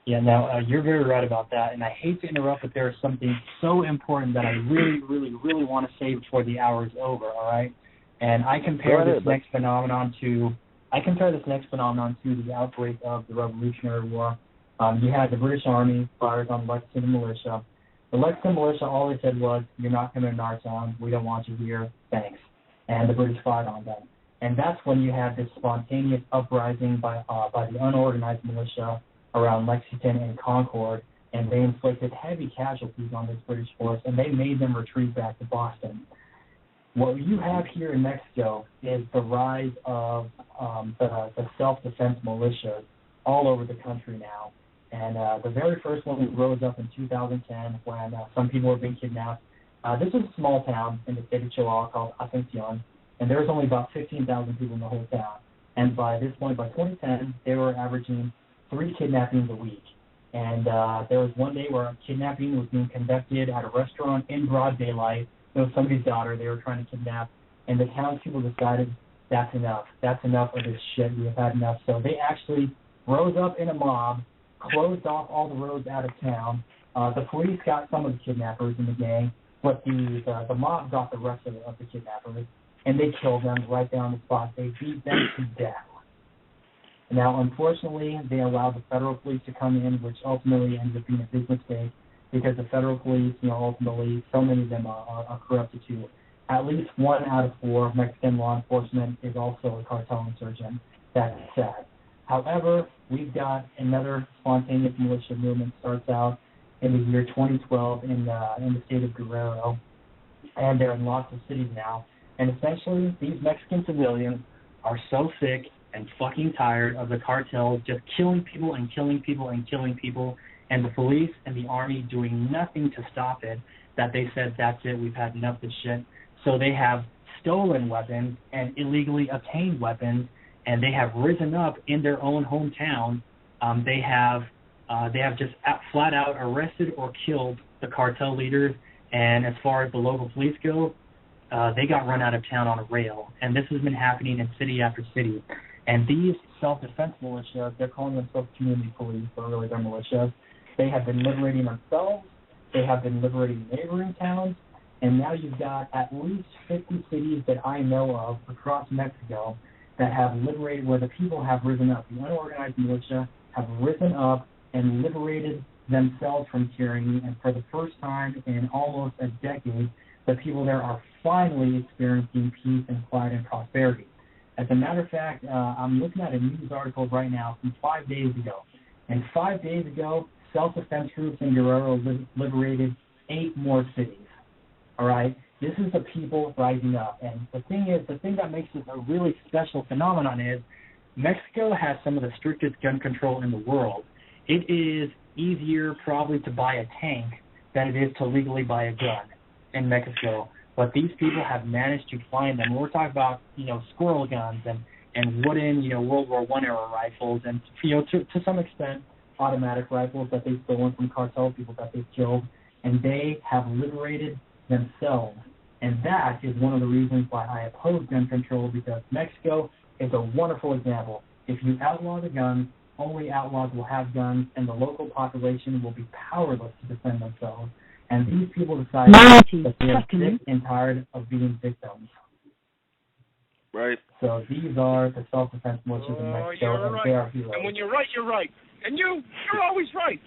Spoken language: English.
Yeah, now you're very right about that, and I hate to interrupt, but there is something so important that I really, really, really want to say before the hour is over. All right, and I compare this next phenomenon to the outbreak of the Revolutionary War. You had the British Army fires on Lexington militia. The Lexington militia, all they said was, "You're not coming in our town. We don't want you here. Thanks." And the British fired on them. And that's when you had this spontaneous uprising by the unorganized militia around Lexington and Concord, and they inflicted heavy casualties on this British force, and they made them retreat back to Boston. What you have here in Mexico is the rise of the self-defense militias all over the country now. And the very first one rose up in 2010 when some people were being kidnapped. This was a small town in the state of Chihuahua called Asunción, and there was only about 15,000 people in the whole town. And by this point, by 2010, they were averaging 3 kidnappings a week. And there was one day where a kidnapping was being conducted at a restaurant in broad daylight. It was somebody's daughter they were trying to kidnap, and the townspeople decided, that's enough. That's enough of this shit. We have had enough. So they actually rose up in a mob, closed off all the roads out of town. The police got some of the kidnappers in the gang, but the mob got the rest of the kidnappers, and they killed them right there on the spot. They beat them to death. Now, unfortunately, they allowed the federal police to come in, which ultimately ended up being a big mistake because the federal police, ultimately, so many of them are corrupted too. At least 1 out of 4 Mexican law enforcement is also a cartel insurgent. That's sad. However, we've got another spontaneous militia movement starts out in the year 2012 in the state of Guerrero, and they're in lots of cities now. And essentially, these Mexican civilians are so sick and fucking tired of the cartels just killing people and killing people and killing people, and the police and the army doing nothing to stop it, that they said, that's it, we've had enough of this shit. So they have stolen weapons and illegally obtained weapons, and they have risen up in their own hometown. They have just flat out arrested or killed the cartel leaders, and as far as the local police go, they got run out of town on a rail. And this has been happening in city after city. And these self-defense militias, they're calling themselves community police, but really they're militias. They have been liberating themselves. They have been liberating neighboring towns. And now you've got at least 50 cities that I know of across Mexico that have liberated, where the people have risen up. The unorganized militia have risen up and liberated themselves from tyranny. And for the first time in almost a decade, the people there are finally experiencing peace and quiet and prosperity. As a matter of fact, I'm looking at a news article right now from 5 days ago. And 5 days ago, self-defense groups in Guerrero liberated 8 more cities. All right? This is the people rising up. And the thing that makes this a really special phenomenon is Mexico has some of the strictest gun control in the world. It is easier probably to buy a tank than it is to legally buy a gun in Mexico. But these people have managed to find them. We're talking about, squirrel guns and wooden, World War I era rifles and, to some extent, automatic rifles that they've stolen from cartel people that they've killed. And they have liberated themselves. And that is one of the reasons why I oppose gun control, because Mexico is a wonderful example. If you outlaw the guns, only outlaws will have guns, and the local population will be powerless to defend themselves. And these people decide that they are sick and tired of being victims. Right. So these are the self-defense militias in Mexico, and they are heroes. And when you're right, you're right. And you're always right.